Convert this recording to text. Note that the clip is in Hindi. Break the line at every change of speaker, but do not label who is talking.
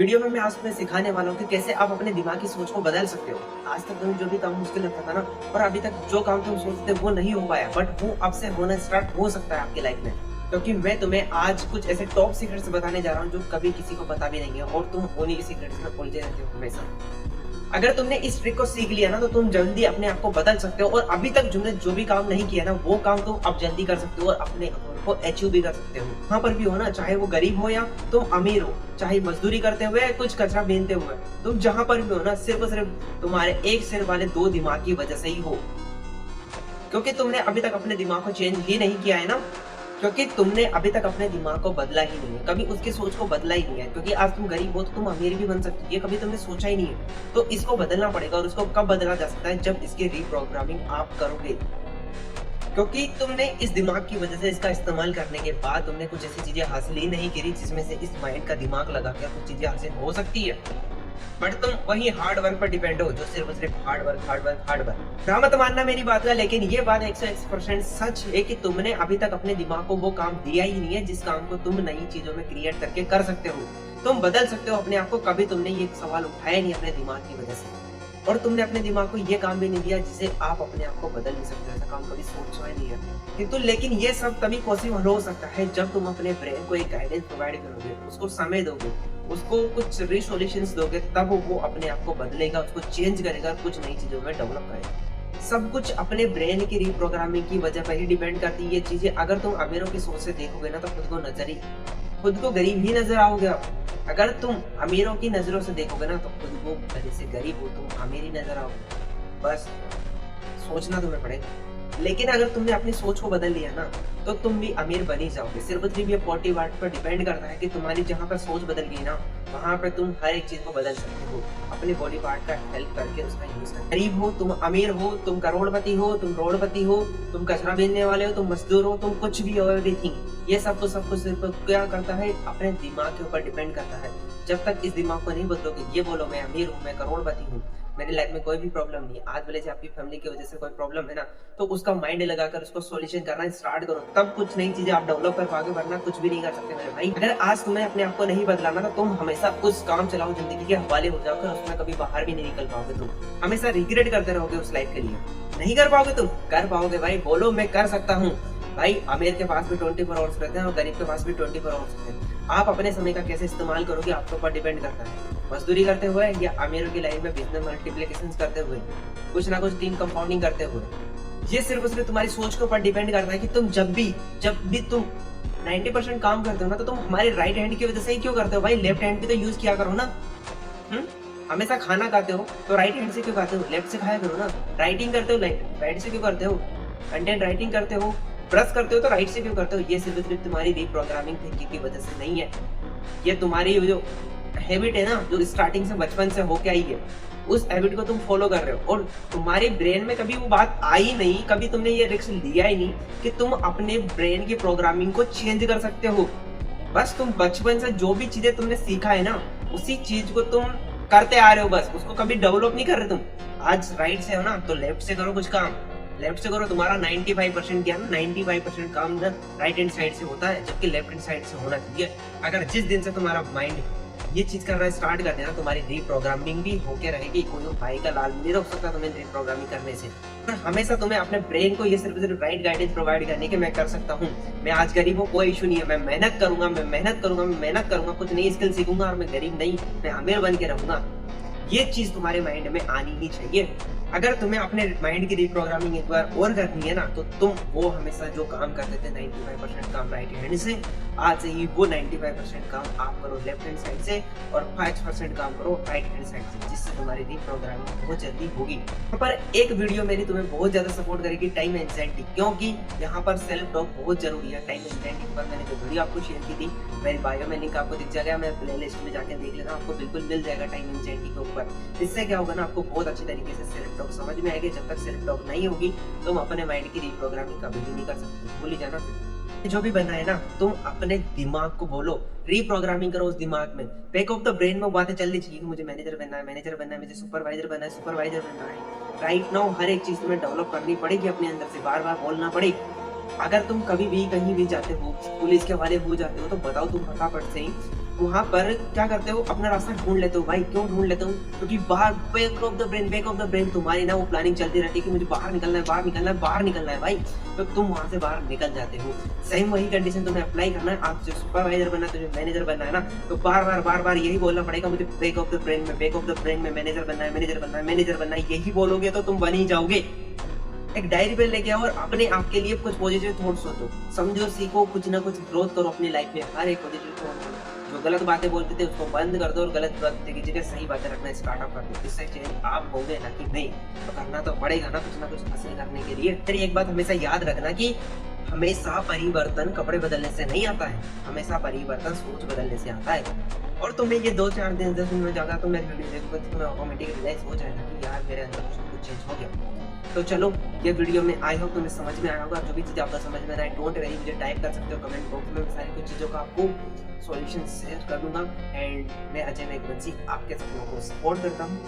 वीडियो में मैं आज तुम्हें सिखाने वाला हूँ कि कैसे आप अपने दिमाग की सोच को बदल सकते हो। आज तक तुम जो भी काम मुश्किल लगता था ना, और अभी तक जो काम तुम सोचते वो नहीं हो पाया, बट वो अब से होना स्टार्ट हो सकता है आपकी लाइफ में। क्योंकि मैं तुम्हें आज कुछ ऐसे टॉप सीक्रेट्स बताने जा रहा हूँ जो कभी किसी को पता भी नहीं है, और तुम उन्हीं सीक्रेट्स में उलझे रहते हो हमेशा। अगर तुमने इस ट्रिक को सीख लिया ना, तो तुम जल्दी अपने आप को बदल सकते हो, और अभी तक तुमने जो भी काम नहीं किया ना, वो काम तुम अब जल्दी कर सकते हो और अपने गोल को अचीव भी कर सकते हो। वहां पर भी हो ना, चाहे वो गरीब हो या तुम अमीर हो, चाहे मजदूरी करते हुए या कुछ कचरा बीनते हुए, तुम जहां पर भी हो ना, सिर्फ और सिर्फ तुम्हारे एक सिर वाले दो दिमाग की वजह से ही हो। क्योंकि तुमने अभी तक अपने दिमाग को चेंज ही नहीं किया है ना, क्योंकि तुमने अभी तक अपने दिमाग को बदला ही नहीं है, कभी उसकी सोच को बदला ही नहीं है। क्योंकि आज तुम गरीब हो तो तुम अमीर भी बन सकती है, ये कभी तुमने सोचा ही नहीं है। तो इसको बदलना पड़ेगा, और इसको कब बदला जा सकता है? जब इसकी रीप्रोग्रामिंग आप करोगे। क्योंकि तुमने इस दिमाग की वजह से, इसका इस्तेमाल करने के बाद तुमने कुछ ऐसी चीजें हासिल ही नहीं करी जिसमें से इस माइंड का दिमाग लगा कर कुछ चीजें हासिल हो सकती है। बट तुम वही हार्ड वर्क पर डिपेंड हो, जो सिर्फ और सिर्फ hard work hard work hard work. ना मत मानना मेरी बात का, लेकिन ये बात 101% सच है कि तुमने अभी तक अपने दिमाग को वो काम दिया ही नहीं है जिस काम को तुम नई चीजों में क्रिएट करके कर सकते हो। तुम बदल सकते हो अपने आप को, कभी तुमने ये सवाल उठाया नहीं अपने दिमाग की वजह से। और तुमने अपने दिमाग को ये काम भी नहीं दिया जिसे आप अपने आप को बदल नहीं सकते, ऐसा काम कभी सोचा ही नहीं है। किंतु लेकिन ये सब तभी पॉसिबल हो सकता है जब तुम अपने ब्रेन को एक गाइडेंस प्रोवाइड करोगे, उसको समय दोगे, उसको कुछ रिसोल्यूशंस दोगे, तब वो अपने आप को बदलेगा, उसको चेंज करेगा, कुछ नई चीजों में डेवलप करेगा। सब कुछ अपने ब्रेन की रीप्रोग्रामिंग की वजह पर ही डिपेंड करती है ये चीजें। अगर तुम अमीरों की सोच से देखोगे ना, तो खुद को गरीब ही नजर आओगे आप। अगर तुम अमीरों की नजरों से देखोगे ना, तो खुद को गरीब से गरीब हो, तुम अमीर ही नजर आओगे। बस सोचना तुम्हें पड़ेगा। लेकिन अगर तुमने अपनी सोच को बदल लिया ना, तो तुम भी अमीर बन ही जाओगे। सिर्फ सिर्फ ये 40 वाट पर डिपेंड करता है कि तुम्हारी जहाँ पर सोच बदल गई ना, वहां पर तुम हर एक चीज को बदल सकते हो, अपने बॉडी पार्ट का हेल्प करके उसका यूज कर। गरीब हो, तुम अमीर हो, तुम करोड़पति हो, तुम रोडपति हो, तुम कचरा बीनने वाले हो, तुम मजदूर हो, तुम कुछ भी हो, एवरीथिंग। ये सब कुछ सिर्फ क्या करता है, अपने दिमाग के ऊपर डिपेंड करता है। जब तक इस दिमाग को नहीं बदलोगे, ये बोलो मैं अमीर हूँ, मैं करोड़पति हूँ, मेरी लाइफ में कोई भी प्रॉब्लम नहीं है, आज भले से आपकी फैमिली की वजह से कोई प्रॉब्लम है ना, तो उसका माइंड लगाकर उसको सॉल्यूशन करना स्टार्ट करो, तब कुछ नई चीजें आप डेवलप कर पाओगे, वरना कुछ भी नहीं कर सकते मेरे भाई। अगर आज तुम्हें अपने आप को नहीं बदलाना, तो तुम हमेशा उस काम चलाओ जिंदगी के हवाले हो जाओगे, उसमें कभी बाहर भी नहीं निकल पाओगे। तुम हमेशा रिग्रेट करते रहोगे उस लाइफ के लिए। नहीं कर पाओगे, तुम कर पाओगे भाई, बोलो मैं कर सकता हूँ। भाई अमीर के पास भी 24 आवर्स रहते हैं और गरीब के पास भी 24 आवर्स रहते हैं। आप अपने समय का कैसे इस्तेमाल करोगे आपके ऊपर डिपेंड करता है। मजदूरी करते हुए या अमीरों की लाइफ में बिजनेस मल्टीप्लिकेशन करते हुए, कुछ ना कुछ टीम कंपाउंडिंग करते हुए, ये सिर्फ और सिर्फ तुम्हारी सोच के ऊपर डिपेंड करता है कि तुम जब भी तुम 90% काम करते हो ना, तो तुम हमारे राइट हैंड की वजह से ही क्यों करते हो भाई? लेफ्ट हैंड भी तो यूज किया करो ना। हमेशा खाना खाते हो तो राइट हैंड से क्यों खाते हो? लेफ्ट से खाया करो ना। राइटिंग करते हो राइट से क्यों करते हो? कंटेंट राइटिंग करते हो, ब्रश करते हो तो राइट से क्यों करते हो? ये सिर्फ सिर्फ तुम्हारी रीप्रोग्रामिंग थिंकिंग की वजह से नहीं है। ये तुम्हारी जो हैबिट है ना, जो स्टार्टिंग से बचपन से होके आई है, उस हैबिट को तुम फॉलो कर रहे हो, और तुम्हारे ब्रेन में कभी वो बात आई नहीं, कभी तुमने ये रिस्क लिया ही नहीं कि तुम अपने ब्रेन की प्रोग्रामिंग को चेंज कर सकते हो। बस तुम बचपन से जो भी चीजें तुमने सीखा है ना, उसी चीज को तुम करते आ रहे हो, बस उसको कभी डेवलप नहीं कर रहे तुम। आज राइट से हो ना, तो लेफ्ट से करो कुछ काम, लेफ्ट से करो। तुम्हारा 95% ज्ञान, 95% काम ना राइट हैंड साइड से होता है, जबकि लेफ्ट हैंड साइड से होना चाहिए। अगर जिस दिन से तुम्हारा माइंड ये चीज करना स्टार्ट कर देना, तुम्हारी रीप्रोग्रामिंग भी होके रहेगी। कोई भाई का लाल नहीं रोक सकता तुम्हें रीप्रोग्रामिंग करने से। पर हमेशा तुम्हें अपने ब्रेन को ये सिर्फ सिर्फ राइट गाइडेंस प्रोवाइड करने के मैं कर सकता हूँ, मैं आज गरीब हूँ कोई इशू नहीं है, मैं मेहनत करूंगा, मैं मेहनत करूंगा, मैं मेहनत करूंगा, कुछ नई स्किल सीखूंगा, और मैं गरीब नहीं, मैं अमीर बन के रहूंगा। ये चीज तुम्हारे माइंड में आनी ही चाहिए। अगर तुम्हें अपने माइंड की रीप्रोग्रामिंग एक बार और करनी है ना, तो तुम वो हमेशा जो काम करते थे 95% काम राइट हैंड से, आज से ही वो 95% काम आप करो लेफ्ट हैंड साइड से, और 5% काम करो राइट हैंड साइड से, जिससे तुम्हारी रीप्रोग्रामिंग बहुत जल्दी होगी। यहाँ पर एक वीडियो मेरी तुम्हें बहुत ज्यादा सपोर्ट करेगी, टाइम एंजाइटी, क्योंकि यहाँ पर सेल्फ टॉक बहुत जरूरी है। टाइम एंजाइटी पर मैंने जो वीडियो आपको शेयर की थी, मेरी बायो में लिंक आपको दिख जाएगा, मैं प्ले लिस्ट में जाके देख लेना, आपको बिल्कुल मिल जाएगा टाइम एंजाइटी के ऊपर। इससे क्या होगा ना, आपको बहुत अच्छी तरीके से सेल्फ टॉक समझ में आएगी। जब तक सेल्फ टॉक नहीं होगी, तुम अपने माइंड की रीप्रोग्रामिंग कभी भी नहीं कर सकते, भूल ही जाना। जो भी बनना है ना, तुम अपने दिमाग को बोलो, रीप्रोग्रामिंग करो उस दिमाग में। बैक ऑफ द ब्रेन में बातें चल रही चाहिए कि मुझे मैनेजर बनना है, मैनेजर बनना है, मुझे सुपरवाइजर बनना है, सुपरवाइजर बनना है। राइट नाउ हर एक चीज तुम्हें डेवलप करनी पड़ेगी अपने अंदर से, बार बार बोलना पड़ेगा। अगर तुम कभी भी कहीं भी जाते हो, पुलिस के हवाले हो जाते हो, तो बताओ तुम फटाफट से ही वहाँ पर क्या करते हो, अपना रास्ता ढूंढ लेते हो। भाई क्यों ढूंढ लेते हो? क्योंकि बाहर बैक ऑफ द ब्रेन तुम्हारी ना वो प्लानिंग चलती रहती है कि मुझे बाहर निकलना है, बाहर निकलना है, बाहर निकलना है भाई। तो तुम वहाँ से बाहर निकल जाते हो। सेम वही कंडीशन तुम्हें अप्लाई करना है। आप जो सुपरवाइजर बनना है, तो जो मैनेजर बनना है ना, तो बार बार यही बोलना पड़ेगा, मुझे बैक ऑफ द ब्रेन में मैनेजर बनना है, मैनेजर बनना है, मैनेजर बनना है। यही बोलोगे तो तुम बन ही जाओगे। एक डायरी पे लेके आओ और अपने आप के लिए कुछ पॉजिटिव थॉट सोचो, समझो, सीखो, कुछ ना कुछ ग्रोथ करो अपनी लाइफ में। हर एक पॉजिटिव थॉट, जो गलत बातें बोलते थे उसको बंद कर दो और गलत बातें की जगह सही बातें रखना स्टार्टअप कर दो। इससे चेंज आप होंगे ना कि नहीं, तो करना तो पड़ेगा ना कुछ हासिल करने के लिए। फिर एक बात हमेशा याद रखना कि हमेशा परिवर्तन कपड़े बदलने से नहीं आता है, हमेशा परिवर्तन सोच बदलने से आता है। और तुम्हें ये 2-4 दिन 10 दिन में जाएगा तो मैं वीडियो देखूंगा तो तुम्हें ऑटोमेटिक रियलाइज हो जाएगा कि यार मेरे अंदर कुछ चेंज हो गया। तो चलो, ये वीडियो में आई होप तुम्हें समझ में आया होगा। जो भी चीज़ आपको समझ में आए डोंट वरी, मुझे टाइप कर सकते हो कमेंट बॉक्स में। मैं सारी कुछ चीज़ों का आपको सॉल्यूशन शेयर कर दूंगा। एंड मैं अजय मेघवंशी आपके सपनों को सपोर्ट करता हूँ।